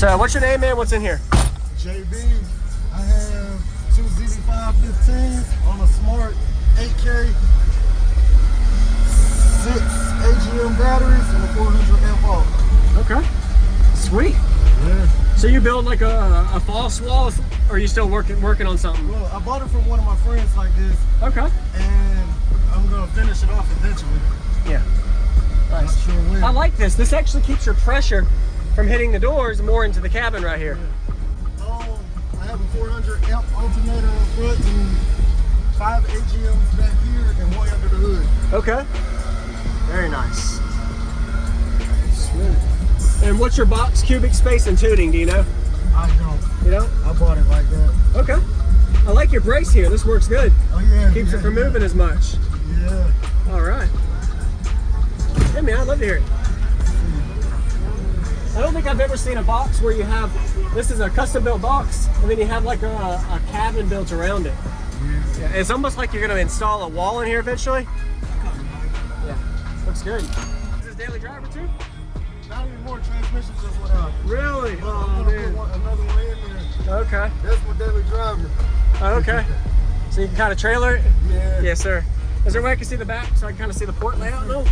So, what's your name, man? What's in here? JB. I have 2 ZD515s on a smart 8K, 6 AGM batteries, and a 400 amp hour. Okay. Sweet. Yeah. So you build like a false wall, or are you still working on something? Well, I bought it from one of my friends like this. Okay. And I'm gonna finish it off eventually. Yeah. Nice. Not sure when. I like this. This actually keeps your pressure from hitting the doors more into the cabin right here. Yeah. I have a 400 amp alternator in front and 5 AGMs back here and 1 under the hood. Okay. Very nice. Sweet. And what's your box cubic space and tuning? Do you know? I don't. You don't? I bought it like that. Okay. I like your brace here. This works good. Oh yeah. Keeps it from moving as much. Yeah. All right. Hey man, I'd love to hear it. I don't think I've ever seen a box where you have, this is a custom built box, and then you have like a cabin built around it. Yeah, it's almost like you're going to install a wall in here eventually. Yeah, looks good. Is this daily driver too? Not anymore. Transmission just went out. Really? But Oh I'm gonna man. put another one in there. Okay. That's my daily driver. Okay. So you can kind of trailer it? Yeah. Yes, sir. Is there a way I can see the back so I can kind of see the port layout? No?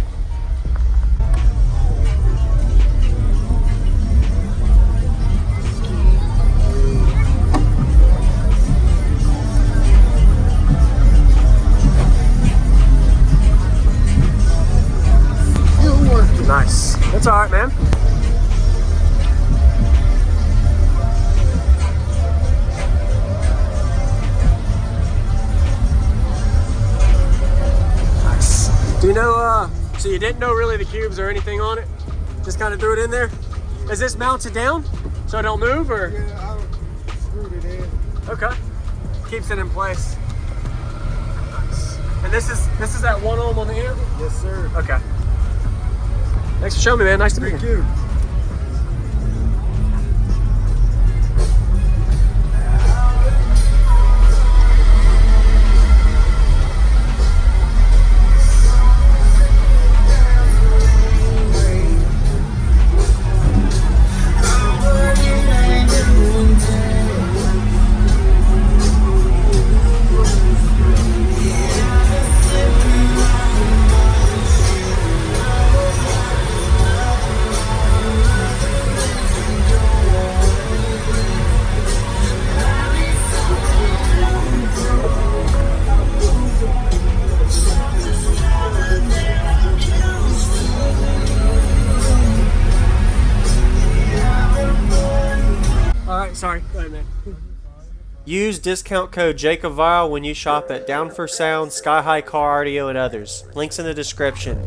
Nice. That's all right, man. Nice. Do you know, so you didn't know really the cubes or anything on it? Just kind of threw it in there? Is this mounted down so it don't move, or? Yeah, I screwed it in. Okay. Keeps it in place. Nice. And this is that 1 ohm on the amp? Yes, sir. Okay. Thanks for showing me, man. Nice to meet you. Thank you. Sorry, go ahead, man. Use discount code JACOBVIRAL when you shop at Down for Sound, Sky High Car Audio, and others. Links in the description.